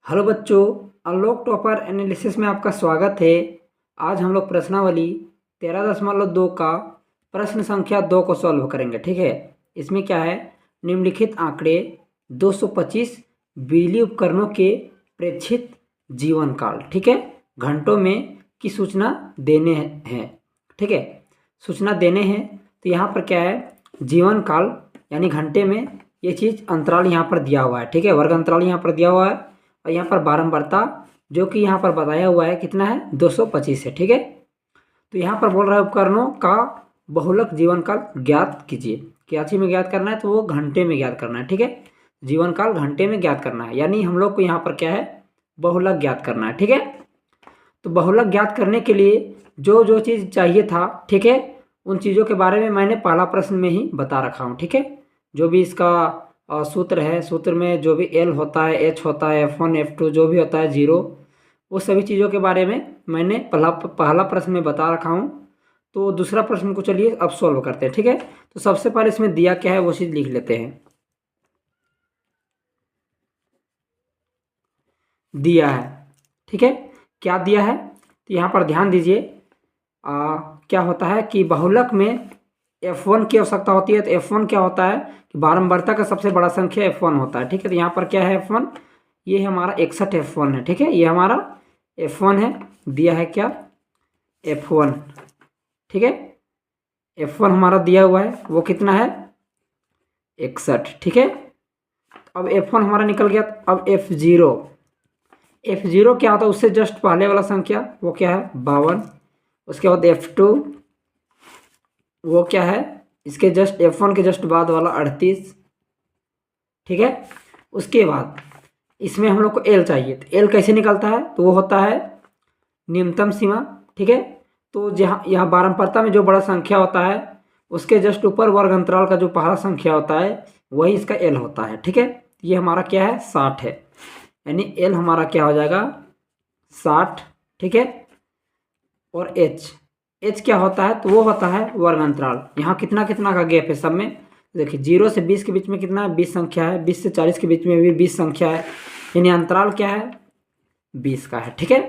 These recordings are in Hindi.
हेलो बच्चों, अनलॉक टॉपर एनालिसिस में आपका स्वागत है। आज हम लोग प्रश्नावली 13.2 का प्रश्न संख्या 2 को सॉल्व करेंगे। ठीक है, इसमें क्या है, निम्नलिखित आंकड़े 225 बिजली उपकरणों के प्रेक्षित जीवन काल, ठीक है, घंटों में की सूचना देने हैं। ठीक है, सूचना देने हैं तो यहाँ पर क्या है, जीवन काल यानी घंटे में ये चीज़ अंतराल यहाँ पर दिया हुआ है। ठीक है, वर्ग अंतराल यहाँ पर दिया हुआ है और यहाँ पर बारंबारता जो कि यहाँ पर बताया हुआ है कितना है, 225 है। ठीक है, तो यहाँ पर बोल रहा है उपकरणों का बहुलक जीवन काल ज्ञात कीजिए। क्या चीज में ज्ञात करना है, तो वो घंटे में ज्ञात करना है। ठीक है, जीवन काल घंटे में ज्ञात करना है, यानी हम लोग को यहाँ पर क्या है, बहुलक ज्ञात करना है। ठीक है, तो बहुलक ज्ञात करने के लिए जो जो चीज़ चाहिए था, ठीक है, उन चीज़ों के बारे में मैंने पहला प्रश्न में ही बता रखा हूँ। ठीक है, जो भी इसका सूत्र है, सूत्र में जो भी एल होता है, एच होता है, F1 F2 जो भी होता है, जीरो, वो सभी चीज़ों के बारे में मैंने पहला प्रश्न में बता रखा हूँ। तो दूसरा प्रश्न को चलिए अब सॉल्व करते हैं। ठीक है, तो सबसे पहले इसमें दिया क्या है वो चीज़ लिख लेते हैं। दिया है, ठीक है, क्या दिया है, तो यहाँ पर ध्यान दीजिए, क्या होता है कि बहुलक में F1 की आवश्यकता होती है। तो F1 क्या होता है कि बारंबारता का सबसे बड़ा संख्या F1 होता है। ठीक है, तो यहाँ पर क्या है F1, ये हमारा 61 F1 है। ठीक है, ये हमारा F1 है, दिया है क्या, F1। ठीक है, F1 हमारा दिया हुआ है, वो कितना है, 61। ठीक है, अब F1 हमारा निकल गया। अब F0, F0 क्या होता है, उससे जस्ट पहले वाला संख्या वो क्या है, 52। उसके बाद F2 वो क्या है, इसके जस्ट F1 के जस्ट बाद वाला 38। ठीक है, उसके बाद इसमें हम लोग को L चाहिए। तो L कैसे निकलता है, तो वो होता है न्यूनतम सीमा। ठीक है, तो जहाँ यहाँ बारंबारता में जो बड़ा संख्या होता है उसके जस्ट ऊपर वर्ग अंतराल का जो पहला संख्या होता है वही इसका L होता है। ठीक है, ये हमारा क्या है, 60 है, यानी L हमारा क्या हो जाएगा, 60। ठीक है, और H क्या होता है, तो वो होता है वर्ग अंतराल। यहाँ कितना कितना का गैप है सब में, देखिए 0 से 20 के बीच में कितना है, 20 संख्या है, 20 से 40 के बीच में भी 20 संख्या है, यानी अंतराल क्या है, 20 का है। ठीक है,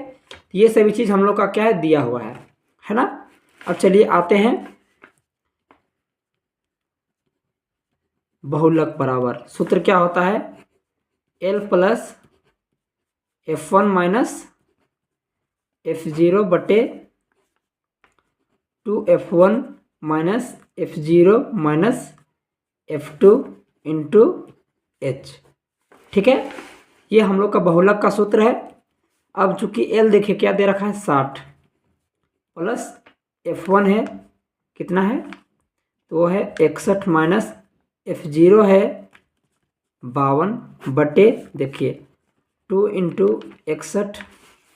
ये सभी चीज़ हम लोग का क्या है, दिया हुआ है ना। अब चलिए आते हैं, बहुलक बराबर सूत्र क्या होता है, L plus F1 minus F0 बटे 2F1 minus F0 minus F2 into H। ठीक है, ये हम लोग का बहुलक का सूत्र है। अब चूंकि L देखिए क्या दे रखा है, 60 प्लस F1 है, कितना है, तो वो है 61 माइनस F0 है 52 बटे, देखिए 2 इंटू 61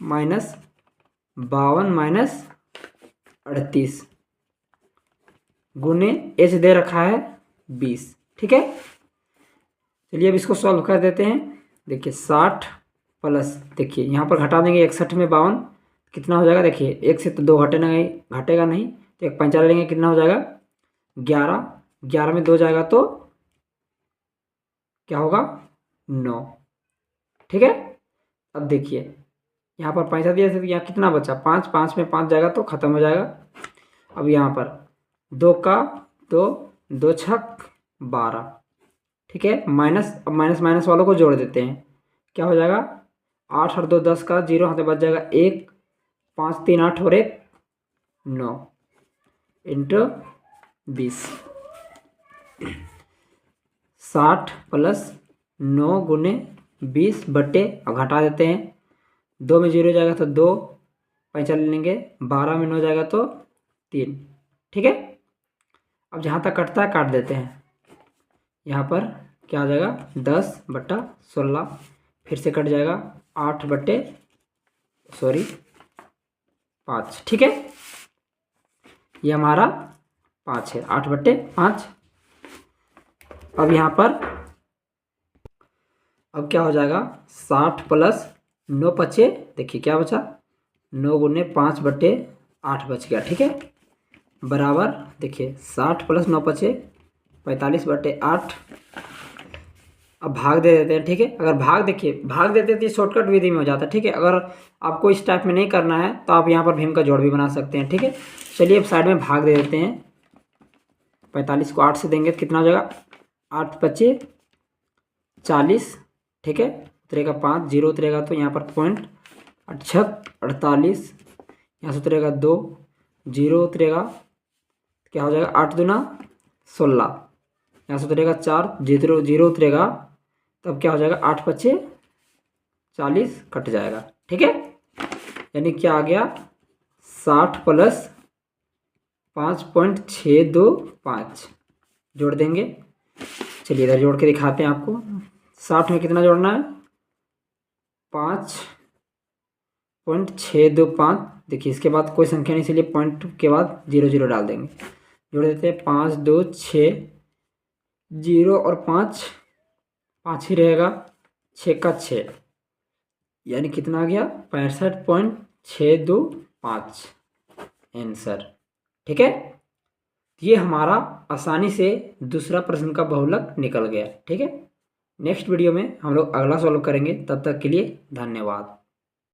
माइनस 52 माइनस 38 गुने H दे रखा है 20। ठीक है, चलिए अब इसको सॉल्व कर देते हैं। देखिए 60 प्लस, देखिए यहाँ पर घटा देंगे 61 में 52, कितना हो जाएगा, देखिए एक से तो दो घटेगा नहीं, तो एक पंचा लेंगे, कितना हो जाएगा, 11। 11 में 2 जाएगा तो क्या होगा, 9। ठीक है, अब देखिए यहाँ पर पैसा दिया था, यहाँ कितना बचा, 5, 5 में 5 जाएगा तो खत्म हो जाएगा। अब यहाँ पर 2 का 2, 2 छक 12। ठीक है, माइनस, अब माइनस माइनस वालों को जोड़ देते हैं, क्या हो जाएगा, 8 और 2 10 का 0 हाथ में बच जाएगा 1, 5 3 8 और 1 9 इंटू 20। 60 प्लस 9 गुने 20 बटे, अब घटा देते हैं, 2 में 0 जाएगा तो 2, पैंचा ले लेंगे, 12 में 9 जाएगा तो 3। ठीक है, अब जहाँ तक कटता है काट देते हैं, यहाँ पर क्या आ जाएगा, 10 बटा 16, फिर से कट जाएगा 8 बटे 5। ठीक है, ये हमारा 5 है, 8 बटे 5। अब यहाँ पर अब क्या हो जाएगा, 60 प्लस 9 बचे, देखिए क्या बचा, 9 गुने 5 बटे 8 बच गया। ठीक है, बराबर, देखिए 60 प्लस 9 बचे 45 बटे 8। अब भाग दे देते हैं, ठीक है। अगर भाग देखिए भाग देते तो शॉर्टकट विधि में हो जाता है, ठीक है। अगर आपको इस टाइप में नहीं करना है तो आप यहाँ पर भीम का जोड़ भी बना सकते हैं, ठीक है। चलिए अब साइड में भाग दे देते हैं। 45 को 8 से देंगे तो कितना हो जाएगा, 8 पच्चे 40, ठीक है। उतरेगा 5, जीरो उतरेगा तो यहाँ पर पॉइंट 48, यहाँ से उतरेगा 2, जीरो उतरेगा क्या हो जाएगा, 8 दूना 16, यहाँ से उतरेगा 4, जीरो जीरो उतरेगा तब क्या हो जाएगा, 8 पच्चे 40 कट जाएगा, ठीक है। यानी क्या आ गया, 60 प्लस 5.625 जोड़ देंगे। चलिए इधर जोड़ के दिखाते हैं आपको। 60 में कितना जोड़ना है, 5.625। देखिए इसके बाद कोई संख्या नहीं, इसलिए पॉइंट के बाद 0 0 डाल देंगे। जोड़ देते हैं 5 2 6, 0 और 5 5 ही रहेगा, 6 का 6, यानी कितना आ गया, 65.625 आंसर, ठीक है। ये हमारा आसानी से दूसरा प्रश्न का बहुलक निकल गया, ठीक है। नेक्स्ट वीडियो में हम लोग अगला सॉल्व करेंगे, तब तक के लिए धन्यवाद।